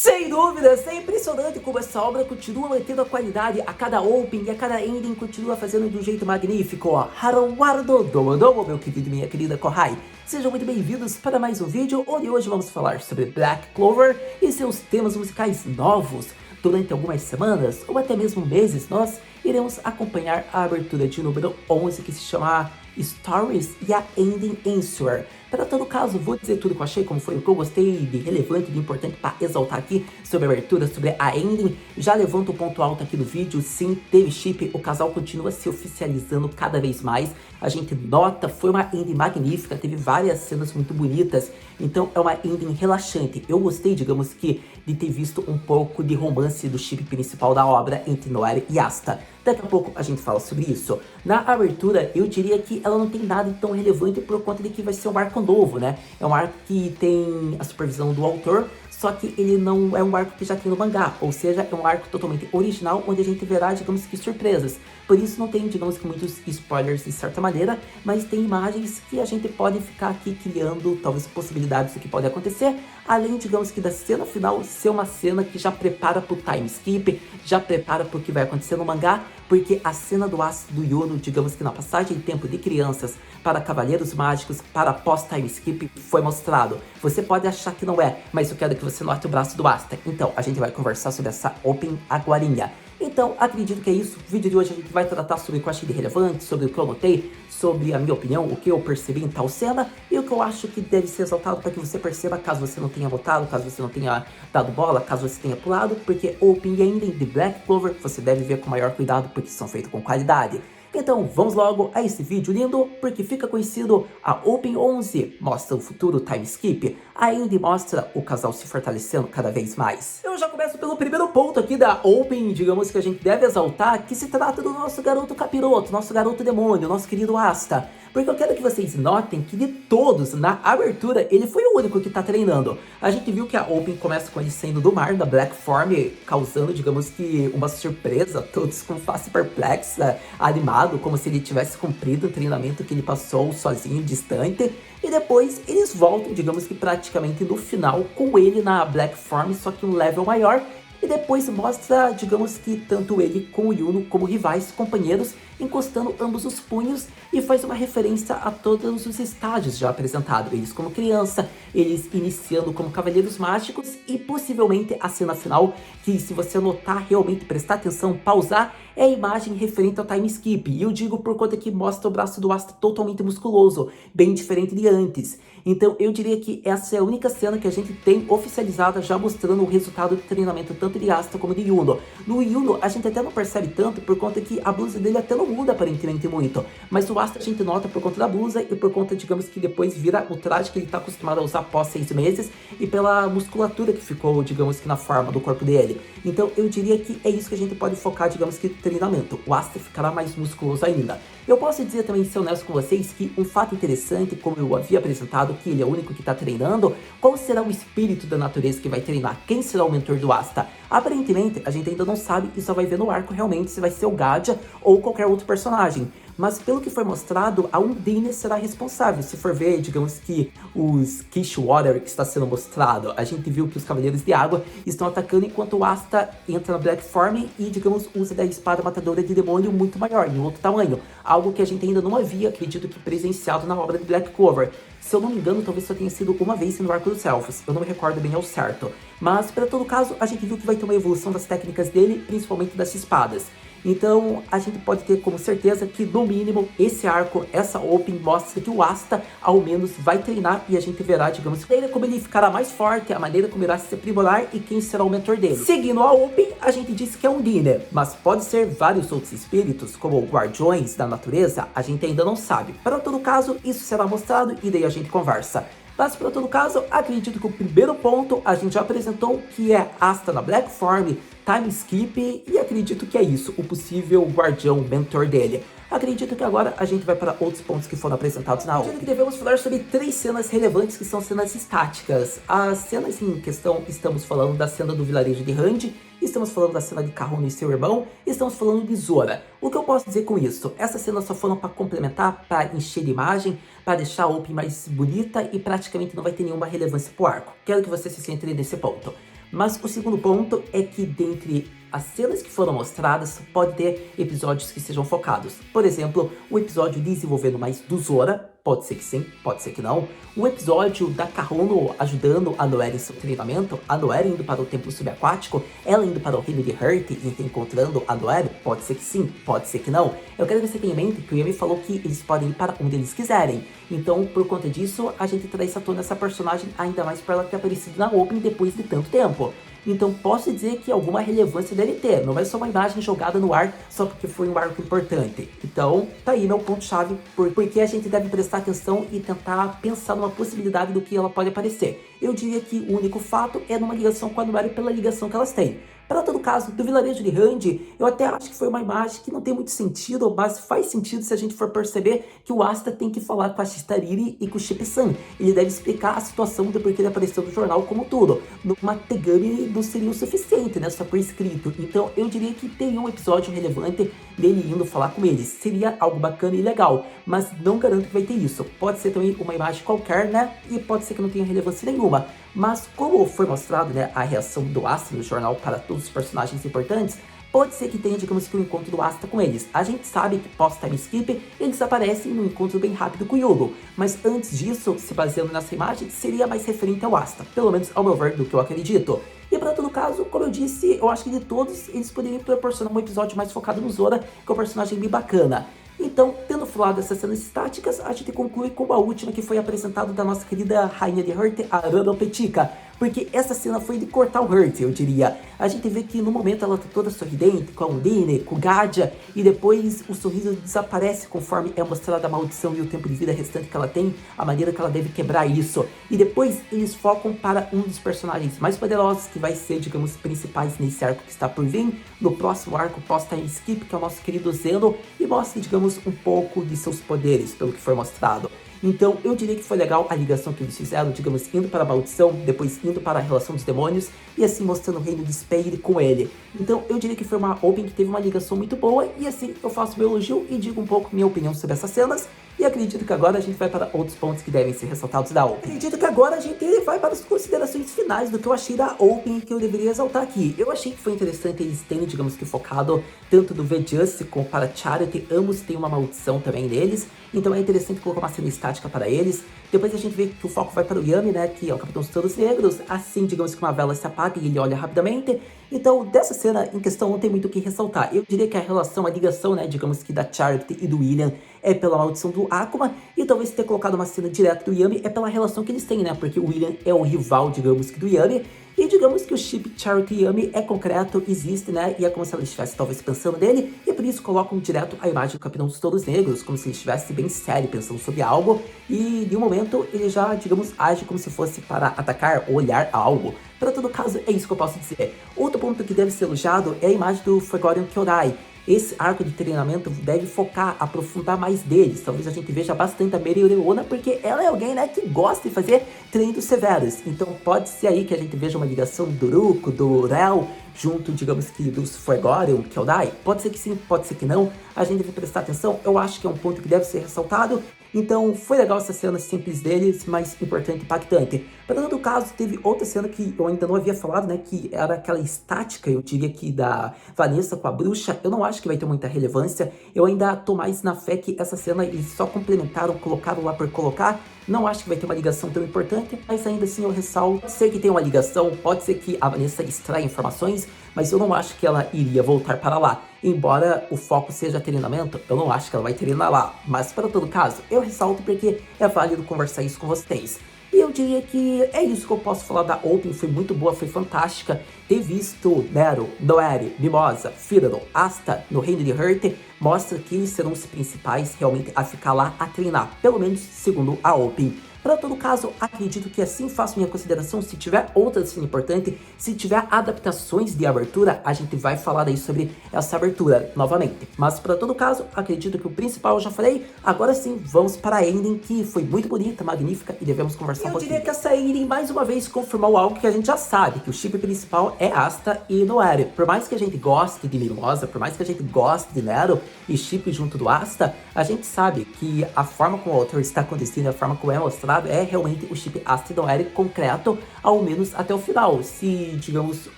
Sem dúvidas, é impressionante como essa obra continua mantendo a qualidade a cada open e a cada ending continua fazendo de um jeito magnífico. Haruwarudo Domodomo, meu querido e minha querida Kohai. Sejam muito bem-vindos para mais um vídeo onde hoje vamos falar sobre Black Clover e seus temas musicais novos. Durante algumas semanas ou até mesmo meses, nós iremos acompanhar a abertura de número 11 que se chama Stories e a Ending Answer. Para todo caso, vou dizer tudo que eu achei, como foi o que eu gostei de relevante, de importante para exaltar aqui sobre a abertura, sobre a ending. Já levanto o ponto alto aqui do vídeo, sim, teve chip, o casal continua se oficializando cada vez mais. A gente nota, foi uma ending magnífica, teve várias cenas muito bonitas, então é uma ending relaxante. Eu gostei, digamos que, de ter visto um pouco de romance do chip principal da obra entre Noir e Asta. Daqui a pouco a gente fala sobre isso. Na abertura, eu diria que ela não tem nada tão relevante por conta de que vai ser um arco novo, né? É um arco que tem a supervisão do autor, só que ele não é um arco que já tem no mangá, ou seja, é um arco totalmente original, onde a gente verá, digamos que, surpresas. Por isso não tem, digamos que, muitos spoilers de certa maneira, mas tem imagens que a gente pode ficar aqui criando, talvez, possibilidades do que pode acontecer, além, digamos que, da cena final ser uma cena que já prepara pro time skip, já prepara pro que vai acontecer no mangá, porque a cena do ácido do Yuno, digamos que na passagem de tempo de crianças para Cavaleiros Mágicos, para pós-time skip, foi mostrado. Você pode achar que não é, mas eu quero que você note o braço do Asta. Então, a gente vai conversar sobre essa Open agorinha. Então, acredito que é isso. No vídeo de hoje a gente vai tratar sobre o que eu achei de relevante, sobre o que eu notei, sobre a minha opinião, o que eu percebi em tal cena e o que eu acho que deve ser exaltado para que você perceba, caso você não tenha votado, caso você não tenha dado bola, caso você tenha pulado, porque Open e Ending de Black Clover você deve ver com maior cuidado porque são feitos com qualidade. Então vamos logo a esse vídeo lindo, porque fica conhecido: a Open 11 mostra o futuro time skip, a Ending mostra o casal se fortalecendo cada vez mais. Eu já começo pelo primeiro ponto aqui da Open, digamos que a gente deve exaltar, que se trata do nosso garoto capiroto, nosso garoto demônio, nosso querido Asta. Porque eu quero que vocês notem que de todos, na abertura, ele foi o único que tá treinando. A gente viu que a Open começa com ele saindo do mar, da Black Form, causando, digamos que, uma surpresa, todos com face perplexa, animado, como se ele tivesse cumprido o treinamento que ele passou sozinho, distante. E depois eles voltam, digamos que praticamente no final, com ele na Black Form, só que um level maior. E depois mostra, digamos que, tanto ele com o Yuno como rivais, companheiros, encostando ambos os punhos e faz uma referência a todos os estágios já apresentados. Eles como criança, eles iniciando como Cavaleiros Mágicos e possivelmente a cena final, que se você notar, realmente prestar atenção, pausar, é a imagem referente ao time skip. E eu digo por conta que mostra o braço do Asta totalmente musculoso, bem diferente de antes. Então eu diria que essa é a única cena que a gente tem oficializada já mostrando o resultado do treinamento tanto de Asta como de Yuno. No Yuno a gente até não percebe tanto por conta que a blusa dele até não muda aparentemente muito, mas o Asta a gente nota por conta da blusa e por conta, digamos que depois vira o traje que ele tá acostumado a usar após 6 meses e pela musculatura que ficou, digamos que na forma do corpo dele. Então eu diria que é isso que a gente pode focar, digamos que treinamento. O Asta ficará mais musculoso ainda. Eu posso dizer também, ser honesto com vocês, que um fato interessante, como eu havia apresentado, que ele é o único que está treinando, qual será o espírito da natureza que vai treinar? Quem será o mentor do Asta? Aparentemente, a gente ainda não sabe e só vai ver no arco realmente se vai ser o Gadia ou qualquer outro personagem. Mas pelo que foi mostrado, a Undine será responsável. Se for ver, digamos que os Kishwater que está sendo mostrado, a gente viu que os Cavaleiros de Água estão atacando enquanto o Asta entra na Black Form e, digamos, usa da espada matadora de demônio muito maior, em outro tamanho. Algo que a gente ainda não havia, acredito que, presenciado na obra de Black Clover. Se eu não me engano, talvez só tenha sido uma vez no arco dos Elfos, eu não me recordo bem ao certo. Mas, para todo caso, a gente viu que vai ter uma evolução das técnicas dele, principalmente das espadas. Então, a gente pode ter como certeza que, no mínimo, esse arco, essa Open, mostra que o Asta, ao menos, vai treinar e a gente verá, digamos, a maneira como ele ficará mais forte, a maneira como irá se aprimorar e quem será o mentor dele. Seguindo a Open, a gente disse que é um Undine, mas pode ser vários outros espíritos, como guardiões da natureza, a gente ainda não sabe. Para todo caso, isso será mostrado e daí a gente conversa. Mas, para todo caso, acredito que o primeiro ponto a gente já apresentou, que é Asta na Black Form, time skip, e acredito que é isso, o possível guardião, mentor dele. Acredito que agora a gente vai para outros pontos que foram apresentados na aula. Acredito que devemos falar sobre 3 cenas relevantes que são cenas estáticas. As cenas em questão, estamos falando da cena do vilarejo de Rand, estamos falando da cena de Kahuna e seu irmão, estamos falando de Zora. O que eu posso dizer com isso? Essas cenas só foram para complementar, para encher de imagem, para deixar a Open mais bonita e praticamente não vai ter nenhuma relevância pro arco. Quero que você se centre nesse ponto. Mas o segundo ponto é que dentre as cenas que foram mostradas, pode ter episódios que sejam focados. Por exemplo, o episódio desenvolvendo mais do Zora, pode ser que sim, pode ser que não. Um episódio da Kahono ajudando a Noelle em seu treinamento, a Noelle indo para o templo subaquático, ela indo para o reino de Hurt e reencontrando a Noelle, pode ser que sim, pode ser que não. Eu quero que você tenha em mente que o Yami falou que eles podem ir para onde eles quiserem. Então, por conta disso, a gente traz à tona essa personagem, ainda mais por ela ter aparecido na Open depois de tanto tempo. Então posso dizer que alguma relevância deve ter, não é só uma imagem jogada no ar só porque foi um arco importante. Então tá aí meu ponto-chave, porque a gente deve prestar atenção e tentar pensar numa possibilidade do que ela pode aparecer. Eu diria que o único fato é numa ligação com a Noelle pela ligação que elas têm. Para todo caso, do vilarejo de Rand, eu até acho que foi uma imagem que não tem muito sentido, mas faz sentido se a gente for perceber que o Asta tem que falar com a Shishtariri e com o Ship-san. Ele deve explicar a situação do porquê ele apareceu no jornal como tudo. Numa Tegami não seria o suficiente, né? Só por escrito. Então eu diria que teria um episódio relevante dele indo falar com eles. Seria algo bacana e legal, mas não garanto que vai ter isso. Pode ser também uma imagem qualquer, né? E pode ser que não tenha relevância nenhuma. Mas como foi mostrado, né, a reação do Asta no jornal para todos os personagens importantes, pode ser que tenha, digamos que, um encontro do Asta com eles. A gente sabe que pós-time skip, eles aparecem num encontro bem rápido com o Yugo. Mas antes disso, se baseando nessa imagem, seria mais referente ao Asta. Pelo menos ao meu ver, do que eu acredito. E para todo caso, como eu disse, eu acho que de todos, eles poderiam proporcionar um episódio mais focado no Zora, que é um personagem bem bacana. Então, tendo falado dessas cenas estáticas, a gente conclui com a última que foi apresentada da nossa querida rainha de Hurt, a Rano Petica. Porque essa cena foi de cortar o Hurt, eu diria. A gente vê que no momento ela tá toda sorridente, com a Undine, com o Gadia, e depois o sorriso desaparece conforme é mostrada a maldição e o tempo de vida restante que ela tem, a maneira que ela deve quebrar isso. E depois eles focam para um dos personagens mais poderosos, que vai ser, digamos, principais nesse arco que está por vir, no próximo arco pós-time skip, que é o nosso querido Zeno, e mostra, digamos, um pouco de seus poderes, pelo que foi mostrado. Então eu diria que foi legal a ligação que eles fizeram, digamos, indo para a maldição, depois indo para a relação dos demônios, e assim mostrando o reino de Spade com ele. Então eu diria que foi uma Open que teve uma ligação muito boa, e assim eu faço meu elogio e digo um pouco minha opinião sobre essas cenas, e acredito que agora a gente vai para outros pontos que devem ser ressaltados da Open. Acredito que agora a gente vai para as considerações finais do que eu achei da Open que eu deveria exaltar aqui. Eu achei que foi interessante eles terem, digamos que focado tanto do V-Just como para Charity, ambos têm uma maldição também deles, então é interessante colocar uma cena estática para eles. Depois a gente vê que o foco vai para o Yami, né, que é o Capitão dos Todos Negros, assim, digamos que uma vela se apaga e ele olha rapidamente. Então, dessa cena em questão não tem muito o que ressaltar. Eu diria que a relação, a ligação, né, digamos que da Charity e do William é pela maldição do Akuma, e talvez ter colocado uma cena direta do Yami é pela relação que eles têm, né, porque o William é o rival, digamos que do Yami, e digamos que o chip Charity e Yami é concreto, existe, né, e é como se ela estivesse talvez pensando nele, e por isso colocam direto a imagem do Capitão dos Todos Negros, como se ele estivesse bem sério, pensando sobre algo, e de um momento ele já, digamos, age como se fosse para atacar ou olhar algo. Para todo caso, é isso que eu posso dizer. Outro ponto que deve ser elogiado é a imagem do Forgotten Kyodai. Esse arco de treinamento deve focar, aprofundar mais deles. Talvez a gente veja bastante a Mereoreona, porque ela é alguém, né, que gosta de fazer treinos severos. Então pode ser aí que a gente veja uma ligação do Ruko, do Rel, junto, digamos que, dos Forgotten Kyodai. Pode ser que sim, pode ser que não. A gente deve prestar atenção. Eu acho que é um ponto que deve ser ressaltado. Então foi legal essa cena simples deles, mas importante e impactante. Para todo caso, teve outra cena que eu ainda não havia falado, né, que era aquela estática, eu diria que da Vanessa com a bruxa. Eu não acho que vai ter muita relevância, eu ainda tô mais na fé que essa cena eles só complementaram, colocaram lá por colocar. Não acho que vai ter uma ligação tão importante, mas ainda assim eu ressalto. Pode ser que tenha uma ligação, pode ser que a Vanessa extraia informações, mas eu não acho que ela iria voltar para lá. Embora o foco seja treinamento, eu não acho que ela vai treinar lá. Mas para todo caso, eu ressalto porque é válido conversar isso com vocês. E eu diria que é isso que eu posso falar da Open, foi muito boa, foi fantástica. Ter visto Nero, Noelle, Mimosa, Firano, Asta no reino de Hurt mostra que eles serão os principais realmente a ficar lá a treinar, pelo menos segundo a Open. Para todo caso, acredito que assim faço minha consideração. Se tiver outra cena importante, se tiver adaptações de abertura, a gente vai falar aí sobre essa abertura novamente. Mas para todo caso, acredito que o principal eu já falei. Agora sim, vamos para a ending, que foi muito bonita, magnífica, e devemos conversar um pouquinho. Eu diria que essa ending mais uma vez confirmou algo que a gente já sabe, que o chip principal é Asta e Noelle. Por mais que a gente goste de Mimosa, por mais que a gente goste de Nero e chip junto do Asta, a gente sabe que a forma como o autor está acontecendo, a forma como é mostrado, separado é realmente o chip Asta e Noelle concreto, ao menos até o final. Se, digamos,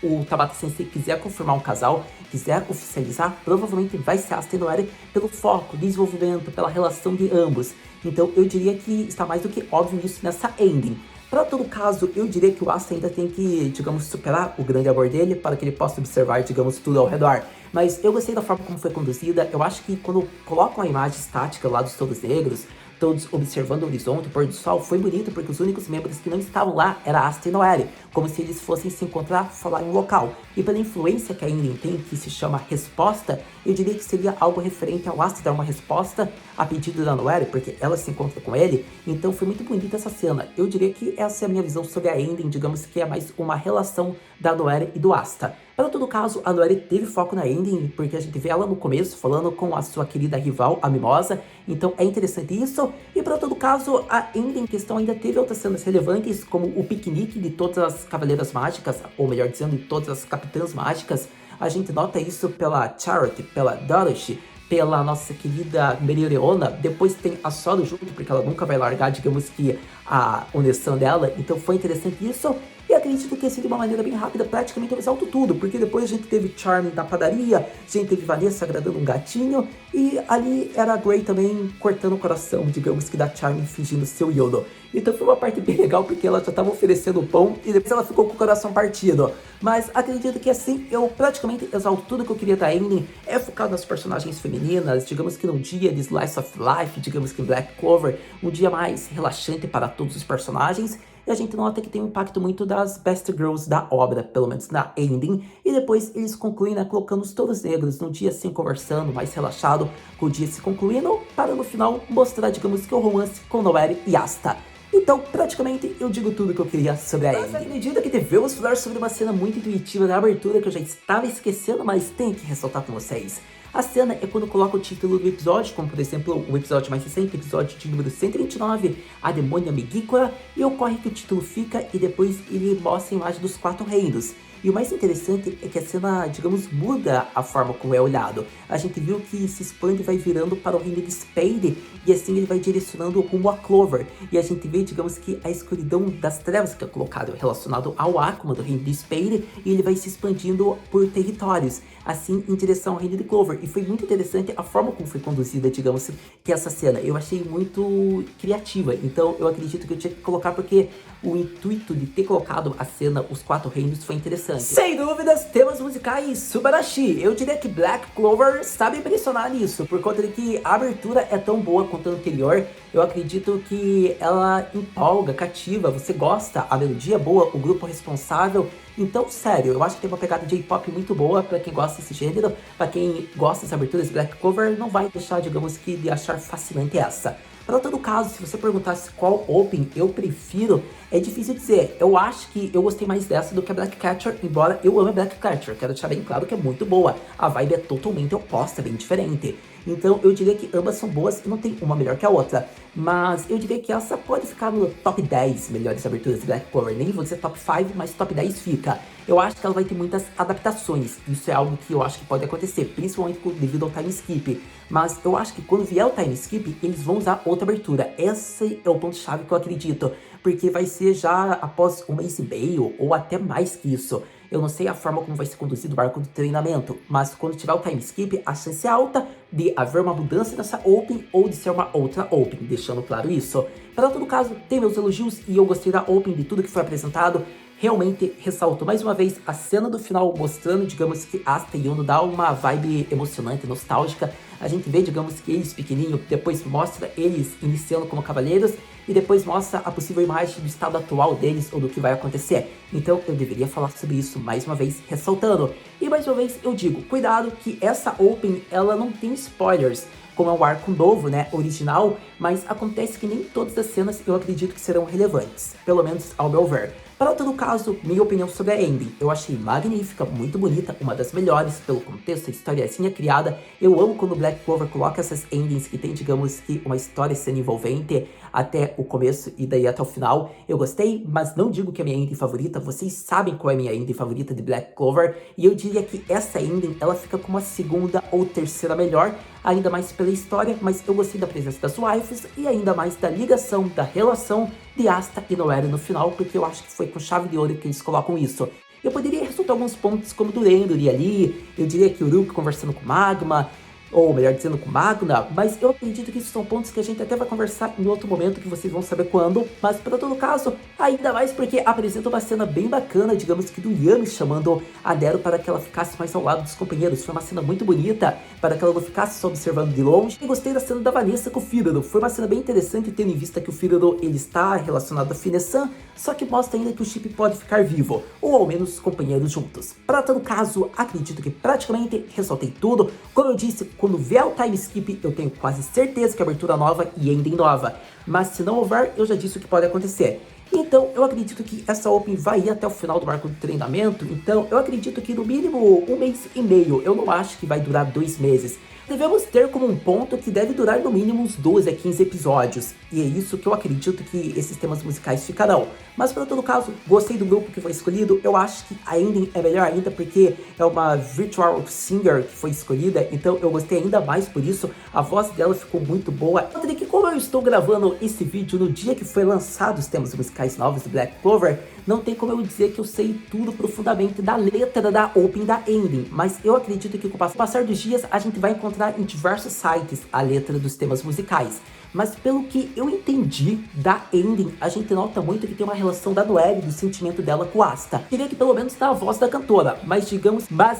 o Tabata Sensei quiser confirmar um casal, quiser oficializar, provavelmente vai ser Asta e Noelle pelo foco, desenvolvimento, pela relação de ambos. Então eu diria que está mais do que óbvio isso nessa ending. Para todo caso, eu diria que o Asta ainda tem que, digamos, superar o grande amor dele para que ele possa observar, digamos, tudo ao redor. Mas eu gostei da forma como foi conduzida. Eu acho que quando colocam a imagem estática lá dos Todos Negros, todos observando o horizonte, o pôr do sol, foi bonito porque os únicos membros que não estavam lá era Asta e Noelle, como se eles fossem se encontrar, falar em um local. E pela influência que a Ending tem, que se chama resposta, eu diria que seria algo referente ao Asta dar uma resposta a pedido da Noelle, porque ela se encontra com ele. Então foi muito bonita essa cena. Eu diria que essa é a minha visão sobre a Ending, digamos que é mais uma relação da Noelle e do Asta. Para todo caso, a Noelle teve foco na Ending, porque a gente vê ela no começo falando com a sua querida rival, a Mimosa, então é interessante isso. E para todo caso, a Ending em questão ainda teve outras cenas relevantes, como o piquenique de todas as Cavaleiras Mágicas, ou melhor dizendo, de todas as Capitãs Mágicas. A gente nota isso pela Charity, pela Dorothy, pela nossa querida Mereoleona. Depois tem a Solo junto, porque ela nunca vai largar, digamos que, a unição dela. Então foi interessante isso. E acredito que seria uma maneira bem rápida, praticamente eu exalto tudo, porque depois a gente teve Charming da padaria, a gente teve Vanessa agradando um gatinho, e ali era a Grey também cortando o coração, digamos que da Charming fingindo seu Yodo. Então foi uma parte bem legal, porque ela já estava oferecendo o pão, e depois ela ficou com o coração partido. Mas acredito que assim, eu praticamente exalto tudo que eu queria da Ending, é focado nas personagens femininas, digamos que num dia de Slice of Life, digamos que Black Clover, um dia mais relaxante para todos os personagens. E a gente nota que tem um impacto muito das Best Girls da obra, pelo menos na Ending. E depois eles concluem, né, colocando os Todos Negros num dia assim, conversando, mais relaxado, com o dia se concluindo, para no final mostrar, digamos que o romance com Noelle e Asta. Então, praticamente, eu digo tudo que eu queria sobre a Ending. Acredito que devemos falar sobre uma cena muito intuitiva da abertura que eu já estava esquecendo, mas tenho que ressaltar com vocês. A cena é quando coloca o título do episódio, como por exemplo o episódio mais recente, episódio de número 129, A Demônia Megícora, e ocorre que o título fica e depois ele mostra a imagem dos 4 reinos. E o mais interessante é que a cena, digamos, muda a forma como é olhado. A gente viu que se expande e vai virando para o reino de Spade, e assim ele vai direcionando rumo a Clover. E a gente vê, digamos que, a escuridão das trevas que é colocado relacionado ao Akuma do reino de Spade, e ele vai se expandindo por territórios, assim em direção ao reino de Clover. E foi muito interessante a forma como foi conduzida, digamos, que essa cena. Eu achei muito criativa, então eu acredito que eu tinha que colocar porque o intuito de ter colocado a cena, os 4 reinos, foi interessante. Sem dúvidas, temas musicais Subarashi. Eu diria que Black Clover sabe impressionar nisso, por conta de que a abertura é tão boa quanto a anterior. Eu acredito que ela empolga, cativa, você gosta, a melodia é boa, o grupo responsável. Então, sério, eu acho que tem uma pegada de J-pop muito boa pra quem gosta desse gênero, pra quem gosta das aberturas de Black Clover, não vai deixar, digamos que, de achar fascinante essa. Para todo caso, se você perguntasse qual open eu prefiro, é difícil dizer. Eu acho que eu gostei mais dessa do que a Black Catcher, embora eu ame a Black Catcher. Quero deixar bem claro que é muito boa. A vibe é totalmente oposta, bem diferente. Então eu diria que ambas são boas e não tem uma melhor que a outra. Mas eu diria que essa pode ficar no top 10 melhores aberturas de Black Clover. Nem vou dizer top 5, mas top 10 fica. Eu acho que ela vai ter muitas adaptações. Isso é algo que eu acho que pode acontecer, principalmente devido ao time skip. Mas eu acho que quando vier o time skip, eles vão usar outra abertura. Esse é o ponto-chave que eu acredito. Porque vai ser já após um mês e meio, ou até mais que isso. Eu não sei a forma como vai ser conduzido o arco do treinamento, mas quando tiver o time skip, a chance é alta de haver uma mudança nessa Open ou de ser uma outra Open, deixando claro isso. Para todo caso, tem meus elogios e eu gostei da Open, de tudo que foi apresentado. Realmente ressalto mais uma vez a cena do final mostrando, digamos que Asta e Yuno dá uma vibe emocionante, nostálgica. A gente vê, digamos que eles pequenininho, depois mostra eles iniciando como cavaleiros e depois mostra a possível imagem do estado atual deles ou do que vai acontecer. Então eu deveria falar sobre isso mais uma vez, ressaltando. E mais uma vez eu digo, cuidado que essa Open, ela não tem spoilers, como é um arco novo, né, original, mas acontece que nem todas as cenas eu acredito que serão relevantes, pelo menos ao meu ver. Para todo caso, minha opinião sobre a Ending, eu achei magnífica, muito bonita, uma das melhores pelo contexto, a história assim é criada. Eu amo quando o Black Clover coloca essas endings que tem, digamos que, uma história sendo envolvente até o começo e daí até o final. Eu gostei, mas não digo que é minha ending favorita, vocês sabem qual é a minha ending favorita de Black Clover, e eu diria que essa ending, ela fica como a segunda ou terceira melhor, ainda mais pela história, mas eu gostei da presença das waifus e ainda mais da ligação, da relação de Asta e Noelle no final, porque eu acho que foi com chave de ouro que eles colocam isso. Eu poderia ressaltar alguns pontos como do Rendori ali, eu diria que o Uruk conversando com Magma, ou melhor dizendo, com Magna, mas eu acredito que esses são pontos que a gente até vai conversar em outro momento, que vocês vão saber quando, mas para todo caso, ainda mais porque apresenta uma cena bem bacana, digamos que do Yami chamando a Nero para que ela ficasse mais ao lado dos companheiros. Foi uma cena muito bonita, para que ela não ficasse só observando de longe. E gostei da cena da Vanessa com o Fígaro, foi uma cena bem interessante, tendo em vista que o Fígaro ele está relacionado a Fine-san, só que mostra ainda que o chip pode ficar vivo, ou ao menos os companheiros juntos. Para todo caso, acredito que praticamente ressaltei tudo. Como eu disse, quando vier o time skip, eu tenho quase certeza que abertura nova e ending nova. Mas se não houver, eu já disse o que pode acontecer. Então, eu acredito que essa Open vai ir até o final do marco de treinamento. Então, eu acredito que no mínimo 1 mês e meio. Eu não acho que vai durar 2 meses. Devemos ter como um ponto que deve durar no mínimo uns 12 a 15 episódios. E é isso que eu acredito que esses temas musicais ficarão. Mas para todo caso, gostei do grupo que foi escolhido. Eu acho que a ending é melhor ainda porque é uma virtual singer que foi escolhida. Então eu gostei ainda mais por isso. A voz dela ficou muito boa. Outra que como eu estou gravando esse vídeo no dia que foi lançado os temas musicais novos do Black Clover, não tem como eu dizer que eu sei tudo profundamente da letra da Open da ending. Mas eu acredito que com o passar dos dias a gente vai encontrar em diversos sites a letra dos temas musicais. Mas pelo que eu entendi da ending, a gente nota muito que tem uma relação da Noelle, do sentimento dela com Asta. Diria que pelo menos da voz da cantora, mas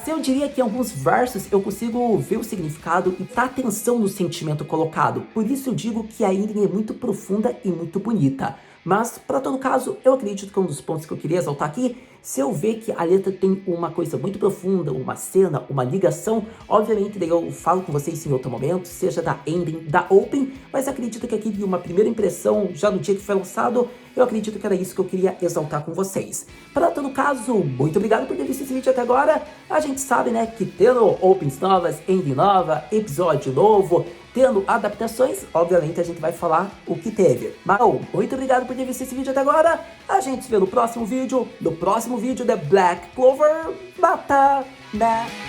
eu diria que em alguns versos eu consigo ver o significado e dar atenção no sentimento colocado. Por isso eu digo que a ending é muito profunda e muito bonita. Mas, para todo caso, eu acredito que um dos pontos que eu queria exaltar aqui, se eu ver que a letra tem uma coisa muito profunda, uma cena, uma ligação, obviamente daí eu falo com vocês em outro momento, seja da ending, da open, mas acredito que aqui de uma primeira impressão, já no dia que foi lançado, eu acredito que era isso que eu queria exaltar com vocês. Para todo caso, muito obrigado por ter visto esse vídeo até agora. A gente sabe, né, que tendo opens novas, ending nova, episódio novo, tendo adaptações, obviamente a gente vai falar o que teve. Mas muito obrigado por ter visto esse vídeo até agora. A gente se vê no próximo vídeo, da Black Clover Batman.